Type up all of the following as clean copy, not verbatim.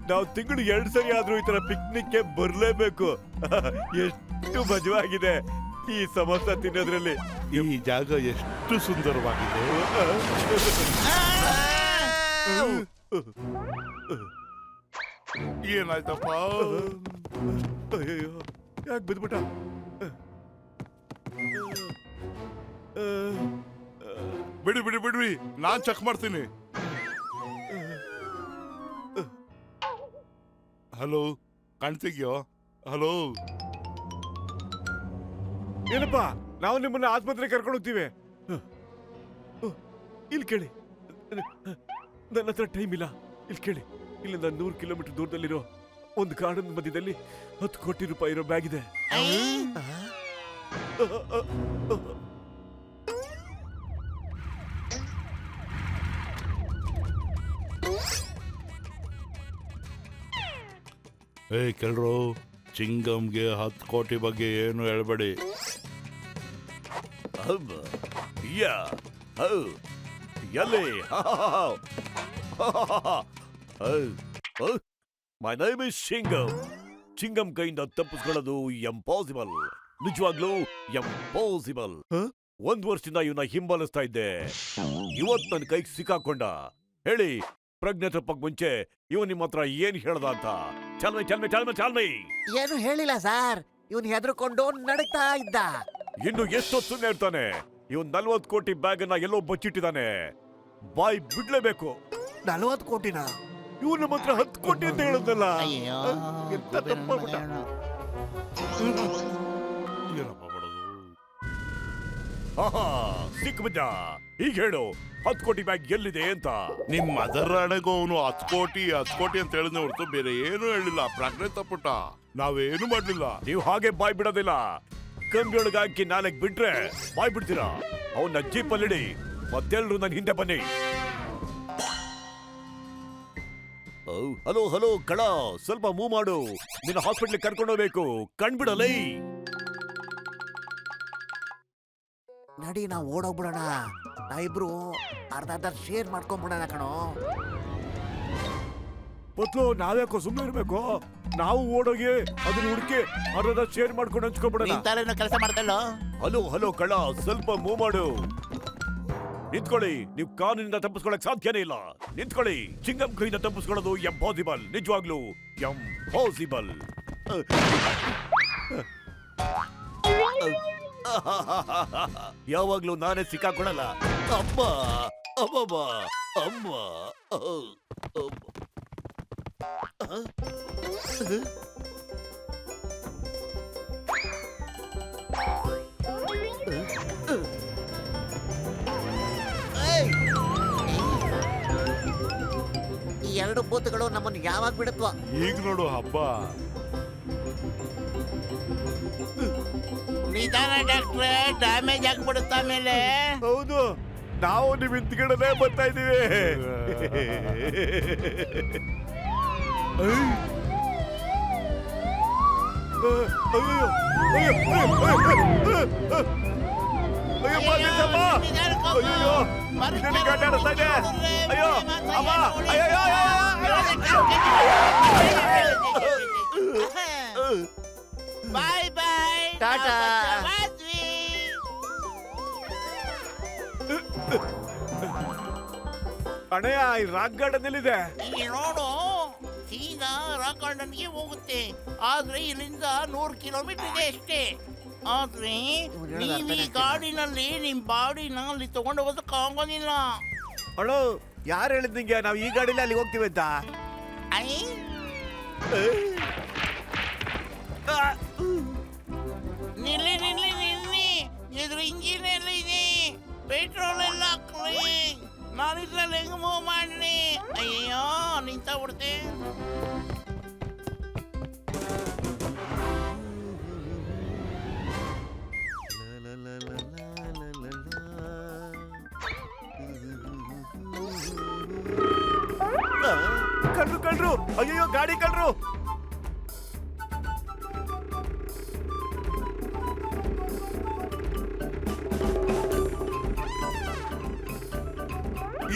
ನಾವು ತಿಂಗಳು 2 ಸರಿ ಆದ್ರೂ ಈ ತರ ಪಿಕ್ನಿಕ್ಗೆ ಬರ್ಲೇಬೇಕು. ಎಷ್ಟು ಮಜವಾಗಿದೆ ಈ ಸಮೋಸ ತಿನ್ನೋದ್ರಲ್ಲಿ. ಈ ಜಾಗ ಎಷ್ಟು ಸುಂದರವಾಗಿದೆ. ಏನಾಯ್ತಪ್ಪ? ಅಯ್ಯೋ, ಯಾಕೆ ಬಿದ್ಬಿಟ್ಟ? ಬಿಡಿ ಬಿಡಿ ಬಿಡ್ರಿ, ನಾನ್ ಚೆಕ್ ಮಾಡ್ತೀನಿ. ಹಲೋ, ಕಾಣ್ತಿದ್ಯೋ? ಹಲೋ, ಏನಪ್ಪ, ನಾವು ನಿಮ್ಮನ್ನ ಆಸ್ಪತ್ರೆಗೆ ಕರ್ಕೊಂಡು ಹೋಗ್ತೀವಿ. ಇಲ್ಲಿ ಕೇಳಿ, ನನ್ನ ಹತ್ರ ಟೈಮ್ ಇಲ್ಲ. ಇಲ್ಲಿ ಕೇಳಿ, ಇಲ್ಲಿಂದ 100 ಕಿಲೋಮೀಟರ್ ದೂರದಲ್ಲಿರೋ ಒಂದು ಕಾಡಿನ ಮಧ್ಯದಲ್ಲಿ 10 ಕೋಟಿ ರೂಪಾಯಿ ಇರೋ ಬ್ಯಾಗ್ ಇದೆ. ಕೆಲ್ರು, ಚಿಂಗಮ್ಗೆ 10 ಕೋಟಿ ಬಗ್ಗೆ ಏನು ಹೇಳ್ಬೇಡಿ. My name is ಚಿಂಗಮ್. ಚಿಂಗಮ್ ಕೈಯಿಂದ ತಪ್ಪಿಸ್ಕೊಳ್ಳೋದು ಎಂಪಾಸಿಬಲ್, ನಿಜವಾಗ್ಲೂ ಎಂಪಾಸಿಬಲ್. 1 ವರ್ಷದಿಂದ ಇವನ್ನ ಹಿಂಬಾಲಿಸ್ತಾ ಇದ್ದೆ. ಇವತ್ತು ನನ್ನ ಕೈಗೆ ಸಿಕ್ಕಾಕೊಂಡ. ಹೇಳಿ, ಪ್ರಜ್ಞೆ ತಪ್ಪಕ್ ಮುಂಚೆ ಇವನ್ ನಿಮ್ಮ ಹತ್ರ ಏನ್ ಹೇಳ್ದ ಅಂತ? ಚಾಲ್ಮಿ. ಏನು ಹೇಳಿಲ್ಲ ಸರ್. ಇವನ್ ಹೆದರ್ಕೊಂಡು ನಡಕ್ತಾ ಇದ್ದ. ಇನ್ನು ಎಷ್ಟೊತ್ತು ಇರ್ತಾನೆ? ಇವನ್ 40 ಕೋಟಿ ಬ್ಯಾಗ್ ಅನ್ನ ಎಲ್ಲೋ ಬಚ್ಚಿಟ್ಟಿದ್ದಾನೆ. ಬಾಯ್ ಬಿಡ್ಲೇಬೇಕು. 40 ಕೋಟಿನ? ಇವ್ ನಮ್ಮ ಹತ್ರ 10 ಕೋಟಿ ಅಂತ ಹೇಳುದಲ್ಲ. ಎಂತ ತಪ್ಪಾಗ್ಬಿಟ್ಟ. ಏನಪ್ಪ ಮಾಡೋದು? ಸಿಕ್ಬಿದ್ದ. ಈಗ ಹೇಳು, 10 ಕೋಟಿ ಬ್ಯಾಗ್ ಎಲ್ಲಿದೆ ಅಂತ? ನಿಮ್ ಮದರ್ ಅಣೆಗೂ ಅವನು 10 ಕೋಟಿ ಅಂತ ಹೇಳಿದ್ನ ಹೊರತು ಬೇರೆ ಏನು ಹೇಳಿಲ್ಲ. ಪ್ರಜ್ಞೆ ತಪ್ಪುಟ್ಟ, ನಾವೇನು ಮಾಡ್ಲಿಲ್ಲ. ನೀವು ಹಾಗೆ ಬಾಯ್ ಬಿಡೋದಿಲ್ಲ. ಕಂಬಿಯೊಳಗೆ ಹಾಕಿ ನಾಲ್ಕು ಬಿಟ್ರೆ ಬಾಯ್ ಬಿಡ್ತೀರಾ? ಅವನ್ನ ಜೀಪಲ್ಲಿಡಿ, ಮತ್ತೆಲ್ರು ನನ್ನ ಹಿಂದೆ ಬನ್ನಿ. ಹಲೋ ಕಳ, ಸ್ವಲ್ಪ ಮೂವ್ ಮಾಡು. ನಿನ್ನ ಹಾಸ್ಪಿಟ್ಲಿಗೆ ಕರ್ಕೊಂಡು ಹೋಗ್ಬೇಕು. ಕಣ್ಬಿಡಲೈ. ನಡಿ, ನಾವು ಓಡೋಗ್ಬಿಡೋಣ. ನಾವಿಬ್ರು ಅರ್ಧ ಶೇರ್ ಮಾಡ್ಕೊಂಡ್ಬಿಡೋಣ ಕಣೋ. ಮೊದ್ಲು ನಾವ್ಯಾಕೋ ಸುಮ್ಮನೆ ಇರ್ಬೇಕು? ನಾವು ಓಡೋಗಿ ಅದನ್ನ ಹುಡುಕಿ ಅರ್ಧ ಶೇರ್ ಮಾಡ್ಕೊಂಡು ಹಂಚ್ಕೊಂಡ್ಬಿಡೋಣ. ಕೆಲಸ ಮಾಡ್ತಲ್ಲ. ಹಲೋ ಕಳ, ಸ್ವಲ್ಪ ಮೂವ್ ಮಾಡು. ನಿಂತ್ಕೊಳ್ಳಿ. ನೀವು ಕಾನೂನಿಂದ ತಪ್ಪಿಸ್ಕೊಳಕ್ ಸಾಧ್ಯನೇ ಇಲ್ಲ. ನಿಂತ್ಕೊಳ್ಳಿ. ಚಿಂಗಮ್ ಕೈಯಿಂದ ತಪ್ಪಿಸ್ಕೊಳ್ಳೋದು ಎಂಪಾಸಿಬಲ್, ನಿಜವಾಗ್ಲೂ ಎಂಪಾಸಿಬಲ್. ಯಾವಾಗ್ಲೂ ನಾನೇ ಸಿಕ್ಕಾಕೊಳಲ್ಲ. ಅಮ್ಮ ಅಮ್ಮಮ್ಮ ಅಮ್ಮ. ಈ 2 ಬೂತ್ಗಳು ನಮ್ಮನ್ನು ಯಾವಾಗ ಬಿಡುತ್ತೋ? ಈಗ ನೋಡು ಹಬ್ಬ. ನಿಧಾನ ಡಾಕ್ಟ್ರೆ, ಡ್ಯಾಮೇಜ್ ಆಗ್ಬಿಡುತ್ತ ಆಮೇಲೆ. ಹೌದು, ನಾವು ನಿಮ್ ಹಿಂದ್ಗಡೆನೇ ಬರ್ತಾ ಇದೀವಿ. ಬಾಯ್ ಬಾಯ್, ಟಾಟಾ. ಅಣ್ಣಯ್ಯ, ಈ ರಾಕ್ ಗಾರ್ಡನ್ ಎಲ್ಲಿದೆ? ಇಲ್ಲಿ ನೋಡು, ಈಗ ರಾಕ್ ಗಾರ್ಡನ್ಗೆ ಹೋಗುತ್ತೆ. ಆದ್ರೆ ಇಲ್ಲಿಂದ 100 ಕಿಲೋಮೀಟರ್ ಇದೆ ಅಷ್ಟೇ. ಆದ್ರೆ ನೀವು ಈ ಗಾಡಿನಲ್ಲಿ ನಿಮ್ ಬಾಡಿನ ಅಲ್ಲಿ ತಗೊಂಡು ಹೋಗೋದಕ್ಕೆ ಆಗೋದಿಲ್ಲ. ಅಣ್ಣ, ಯಾರು ಹೇಳಿದ್ ನಿಂಗೆ ನಾವು ಈ ಗಾಡಿಲಿ ಅಲ್ಲಿ ಹೋಗ್ತೀವಿ ಅಂತ? ನಿಲ್ಲಿ ನಿಲ್ಲಿ ನಿಲ್ಲಿ, ಇದ್ರ ಇಂಜಿನ್ ಎಲ್ಲ ಇದೆ, ಪೆಟ್ರೋಲ್ ಎಲ್ಲ ಹಾಕ್ರಿ. ನಾನು ಇದ್ರಲ್ಲಿ ಹೆಂಗ್ ಮೂವ್ ಮಾಡ್ಲಿ? ಅಯ್ಯೋ, ನಿಂತ ಬಿಡ್ತೆ. ಕಳ್ರು, ಅಯ್ಯೋ ಗಾಡಿ ಕಳ್ರು.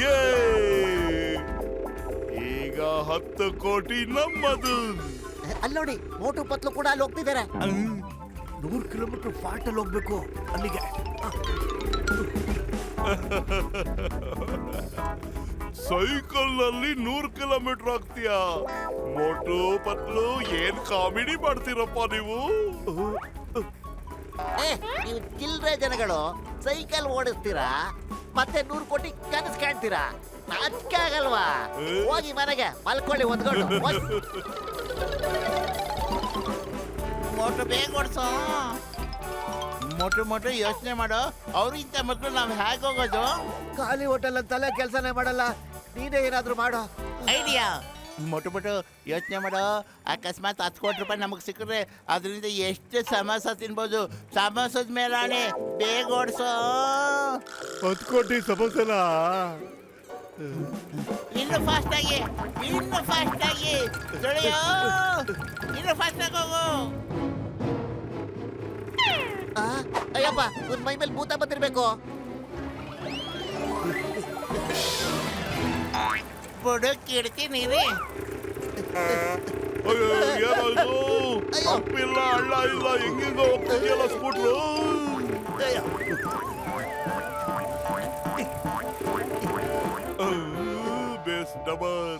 ಯೇ 10 ಕೋಟಿ ನಮ್ಮದು. ಅಲ್ಲಿ ನೋಡಿ ಮೋಟು ಪತ್ಲು ಕೂಡ ಅಲ್ಲಿ ಹೋಗ್ತಿದ್ದಾರೆ. 100 ಕಿಲೋಮೀಟರ್ ಫಾಸ್ಟ್ ಅಲ್ಲಿ ಹೋಗ್ಬೇಕು ಅಲ್ಲಿಗೆ. ಸೈಕಲ್ ನಲ್ಲಿ 100 ಕಿಲೋಮೀಟರ್ ಆಗ್ತೀಯಾ? ಮೋಟು ಪತ್ಲು ಏನ್ ಕಾಮಿಡಿ ಮಾಡ್ತೀರಪ್ಪ ನೀವು. ನೀವು ಚಿಲ್ರೆ ಜನಗಳು ಸೈಕಲ್ ಓಡಿಸ್ತೀರಾ, ಮತ್ತೆ 100 ಕೋಟಿ ಕನಸು ಕಾಣ್ತೀರಾ? ನಾಚಿಕೆ ಆಗಲ್ವಾ? ಹೋಗಿ ಮನೆಗೆ ಮಲ್ಕೊಳ್ಳಿ ಹೊತ್ಕೊಂಡು. ಮೋಟು ಬೇಗ ಓಡಿಸೋ. ಮೋಟು ಯೋಚನೆ ಮಾಡೋ, ಅವ್ರಿಂತ ಮಕ್ಕಳು ನಾವು ಹೇಗೆ ಹೋಗೋದು? ಖಾಲಿ ಹೋಟೆಲ್ ಅಂತಲೇ ಕೆಲಸನೇ ಮಾಡಲ್ಲ, ನೀನೇ ಏನಾದ್ರೂ ಮಾಡೋ. ಐಡಿಯಾ. ಮೋಟು ಯೋಚನೆ ಮಾಡೋ. ಅಕಸ್ಮಾತ್ 10 ಕೋಟಿ ರೂಪಾಯಿ ನಮಗೆ ಸಿಕ್ಕರೆ ಅದರಿಂದ ಎಷ್ಟು ಸಮೋಸ ತಿನ್ಬೋದು. ಸಮೋಸದ ಮೇಲಾಣೆ, ಬೇಗ ಓಡಿಸೋ. 10 ಕೋಟಿ ಸಮೋಸನ ಇನ್ನು ಫಾಸ್ಟ್ ಆಗಿ ತೊಳೆಯೋ. ಇನ್ನು ಫಾಸ್ಟ್ ಆಗಿ ಹೋಗು. ಅಯ್ಯಪ್ಪ, ಇವ್ನ ಮೈ ಮೇಲೆ ಭೂತ ಬಂದಿರ್ಬೇಕು. ಬುಡಕ್ಕಿಡ್ತೀನಿ ರೀ. ಅಯ್ಯೋ, ಏನಾಯ್ತು? ಅಪ್ಪಿಲ್ಲ, ಹಳ್ಳ ಇಲ್ಲ, ಹೆಂಗಿಂಗ ಹೋಗ್ತಿದ್ಯಲ್ಲ ಸ್ಕೂಟ್ರು. ಬೇಸ್ ಡಬರ್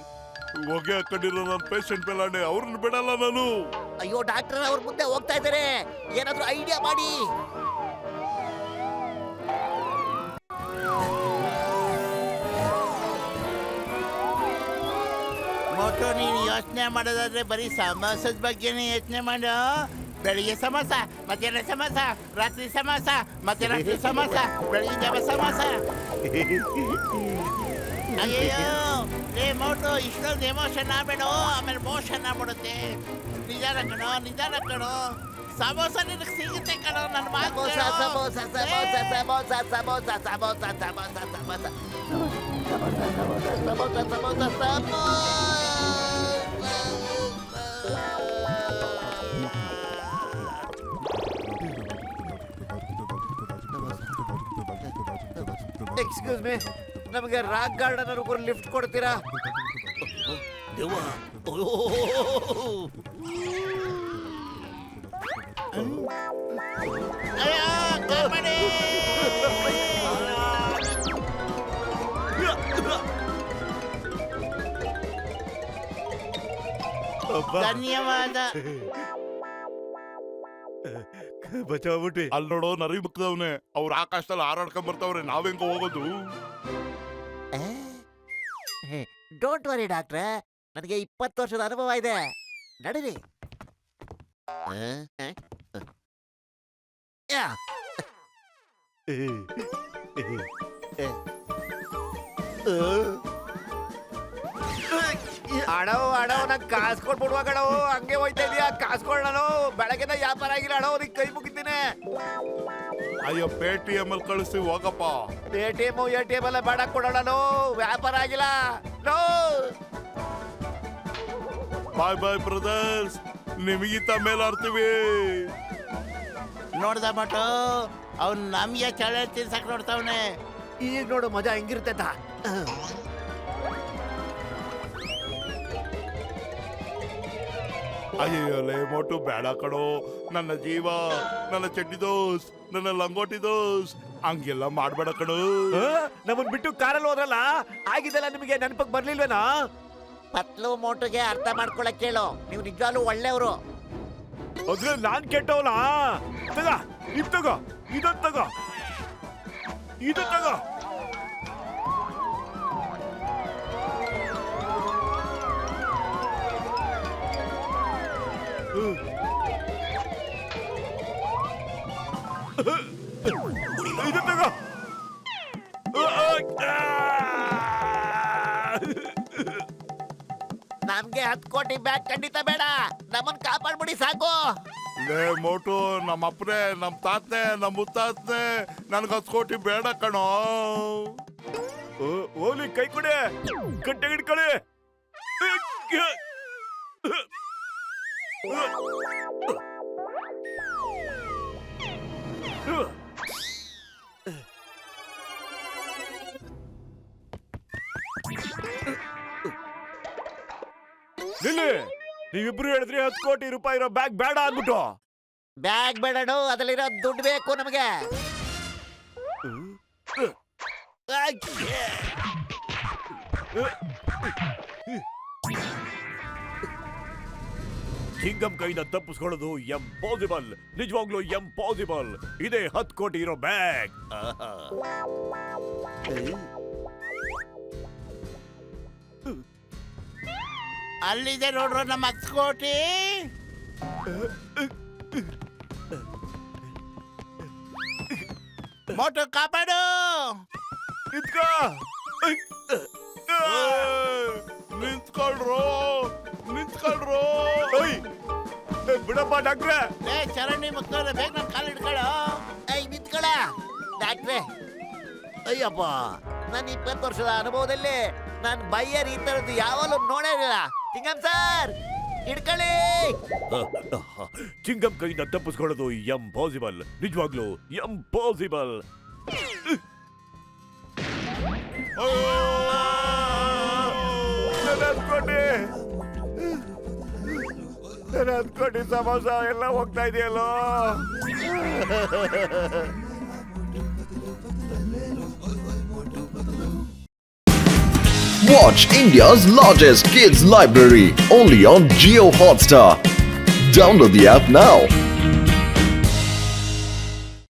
ಹೊಗೆ ಹಾಕೊಂಡಿರೋ ನನ್ನ ಪೇಷಂಟ್ ಮೇಲಾಣೆ, ಅವ್ರನ್ನ ಬಿಡಲ್ಲ ನಾನು. ಅಯ್ಯೋ ಡಾಕ್ಟರ್, ಅವ್ರ ಮುಂದೆ ಹೋಗ್ತಾ ಇದ್ದಾರೆ, ಏನಾದ್ರೂ ಐಡಿಯಾ ಮಾಡಿ. ಮೋಟು, ನೀನು ಯೋಚನೆ ಮಾಡೋದಾದ್ರೆ ಬರೀ ಸಮೋಸದ ಬಗ್ಗೆನೇ ಯೋಚನೆ ಮಾಡು. ಬೆಳಿಗ್ಗೆ ಸಮೋಸ, ಮಧ್ಯಾಹ್ನ ಸಮೋಸ, ರಾತ್ರಿ ಸಮೋಸ, ಮತ್ತೆ ರಾತ್ರಿ ಸಮೋಸ, ಬೆಳಿಗ್ಗೆ ಜಾವ ಸಮೋಸ. ಅಯ್ಯೋ ಏ ಮೋಟು, ಇಷ್ಟೊಂದು ಎಮೋಷನ್ ಆಗ್ಬೇಡ, ಆಮೇಲೆ ಮೋಷನ್ ಆಗ್ಬಿಡುತ್ತೆ. ನಿಧಾನ ಕಣೋ. ಸಮೋಸ ನಿನಗೆ ಸಿಗುತ್ತೆ ಕಣೋ, ನನ್ನ ಮಾತು ಕೇಳು. ಎಕ್ಸ್ಕ್ಯೂಸ್ ಮೀ, ನಮಗೆ ರಾಕ್ ಗಾರ್ಡನ್ ಅವ್ರಿಗೂ ಲಿಫ್ಟ್ ಕೊಡ್ತೀರಾ? ದೇವ, ಅಯ್ಯೋ, ಕಾಪಾಡಿ. ಧನ್ಯವಾದ. ಬಚಾವ್ಬಿಟ್ಟಿ. ಅಲ್ಲಿ ನೋಡೋ, ನರಿ ಮುಕ್ದವ್ನೆ, ಅವ್ರ ಆಕಾಶದಲ್ಲಿ ಹಾರಾಡ್ಕೊಂಡ್ ಬರ್ತಾವ್ರೆ, ನಾವೆಂಗ ಹೋಗೋದು? ಡೋಂಟ್ ವರಿ ಡಾಕ್ಟ್ರೆ, ನನಗೆ 20 ವರ್ಷದ ಅನುಭವ ಇದೆ, ನಡೀರಿ. ಅಡವು ನಂಗೆ ಕಾಸು ಕೊಟ್ಬಿಡುವ ಕಣವು, ಹಂಗೆ ಹೋಯ್ತಾ ಇದೀಯಾ? ಕಾಸು ಕೊಡೋಣ, ಬೆಳಗ್ಗೆದ ವ್ಯಾಪಾರ ಆಗಿಲ್ಲ ಅಡವು, ನಿಂಗೆ ಕೈ ಮುಗಿತೀನಿ. ಅಯ್ಯೋ, ಪೇಟಿಎಂ ಅಲ್ಲಿ ಕಳಿಸಿ ಹೋಗಪ್ಪ. ಎಟಿಎಂ ಎಲ್ಲ ಬೇಡ, ಕೊಡೋಣ, ವ್ಯಾಪಾರ ಆಗಿಲ್ಲ. ನೋ, ಬಾಯ್ ಬ್ರದರ್ಸ್, ನಿಮಗಿಂತ ಮೇಲಾಡ್ತೀವಿ. ನೋಡ್ದ ಮೋಟು, ಅವ್ನು ನಮ್ಗೆ ಚಳೆ ತಿನ್ಸಕ್ ನೋಡ್ತಾವನೆ. ಈಗ ನೋಡು ಮಜಾ ಹೆಂಗಿರುತ್ತೆ ಅಂತ. ಅಯ್ಯೋ ಲೇ ಮೋಟು, ಬೇಡ ಕಣೋ, ನನ್ನ ಜೀವ, ನನ್ನ ಚಡ್ಡಿ ದೋಸ್, ನನ್ನ ಲಂಗೋಟಿ ದೋಸ್, ಹಂಗೆಲ್ಲ ಮಾಡ್ಬೇಡ ಕಣೋ. ನಮ್ಮನ್ ಬಿಟ್ಟು ಕಾರಲ್ಲಿ ಹೋದ್ರಲ್ಲ, ಆಗಿದ್ದೆಲ್ಲ ನಿಮಗೆ ನೆನಪಕ್ ಬರ್ಲಿಲ್ವೇನಾ? ಪತ್ಲು ಮೋಟುಗೆ ಅರ್ಥ ಮಾಡ್ಕೊಳಕ್ ಕೇಳು, ನೀವು ನಿಜವಾಗ್ಲೂ ಒಳ್ಳೆಯವರು. ಅದ್ರ ನಾನ್ ಕೆಟ್ಟವಲ್ಲ. ತಗ, ಇದ್ ತಗೋ, ಇದೊಂದ್ ತಗೋ, ಇದು ತಗೋ. ಇದು ತಗೋ. ನಮ್ಗೆ 10 ಕೋಟಿ ಬ್ಯಾಗ್ ಖಂಡಿತ ಬೇಡ, ನಮ್ಮನ್ ಕಾಪಾಡ್ಬಿಡಿ ಸಾಕು. ಲೇ ಮೋಟು, ನಮ್ಮ ಅಪ್ಪನೇ, ನಮ್ಮ ತಾತನೇ, ನಮ್ಮ ಮುತ್ತಾತನೇ, ನನ್ಗೆ 10 ಕೋಟಿ ಬೇಡ ಕಣೋ. ಹೋಗ್ಲಿ, ಕೈ ಕೊಡೆ, ಗಟ್ಟೆ ಹಿಡ್ಕೊಳ್ಳಿ. ನಿಲ್ಲಿ, ನೀವಿಬ್ರು ಹೇಳಿದ್ರಿ 10 ಕೋಟಿ ರೂಪಾಯಿ ಇರೋ ಬ್ಯಾಗ್ ಬೇಡ ಅಂದ್ಬಿಟ್ಟು. ಬ್ಯಾಗ್ ಬೇಡಡು, ಅದ್ರಲ್ಲಿರೋ ದುಡ್ಡು ಬೇಕು ನಮಗೆ. ಚಿಂಗಂ ಕೈಯಿಂದ ತಪ್ಪಿಸ್ಕೊಳ್ಳೋದು ಎಂಪಾಸಿಬಲ್, ನಿಜವಾಗ್ಲೂ ಎಂಪಾಸಿಬಲ್. ಇದೇ 10 ಕೋಟಿ ಇರೋ ಬ್ಯಾಗ್. ಅಲ್ಲಿದೆ ನೋಡ್ರು ನಮ್ಮ 10 ಕೋಟಿ. ಮೋಟು ಕಾಪಾಡು. ನಿಂತ್ಕೋ. ನಿಂತ್ಕೊಳ್ರೋ ನಿಂತ್ಕೊಳ್ರೋ. ಏಯ್, ಬಿಡಪ್ಪ ಡಾಕ್ಟ್ರೆ. ಏ ಚರಂಡಿ ಮುಕ್ತವ್ರೆ, ಬೇಗ ನನ್ನ ಕಾಲು ಹಿಡ್ಕೊಳ್ಳೋ. ನಿಂತ್ಕೊಳ ಡಾಕ್ಟ್ರೆ. ಅಯ್ಯಪ್ಪ, ನನ್ನ 20 ವರ್ಷದ ಅನುಭವದಲ್ಲಿ ನಾನು ಬೈಯರ್ ಈ ತರದ್ದು ಯಾವಾಗಲೂ ನೋಡೇ ಇಲ್ಲ. ಚಿಂಗಂ ಸರ್, ಹಿಡ್ಕೊಳ್ಳಿ. ಚಿಂಗಂ ಕೈಯಿಂದ ತಪ್ಪಿಸ್ಕೊಳ್ಳೋದು ಎಂಪಾಸಿಬಲ್, ನಿಜವಾಗ್ಲೂ ಎಂಪಾಸಿಬಲ್. ನನ್ನ 10 ಕೋಟಿ ಸಮೋಸ ಎಲ್ಲ ಹೋಗ್ತಾ ಇದೆಯಲ್ಲೋ. Watch India's largest kids library only on Jio Hotstar. Download the app now.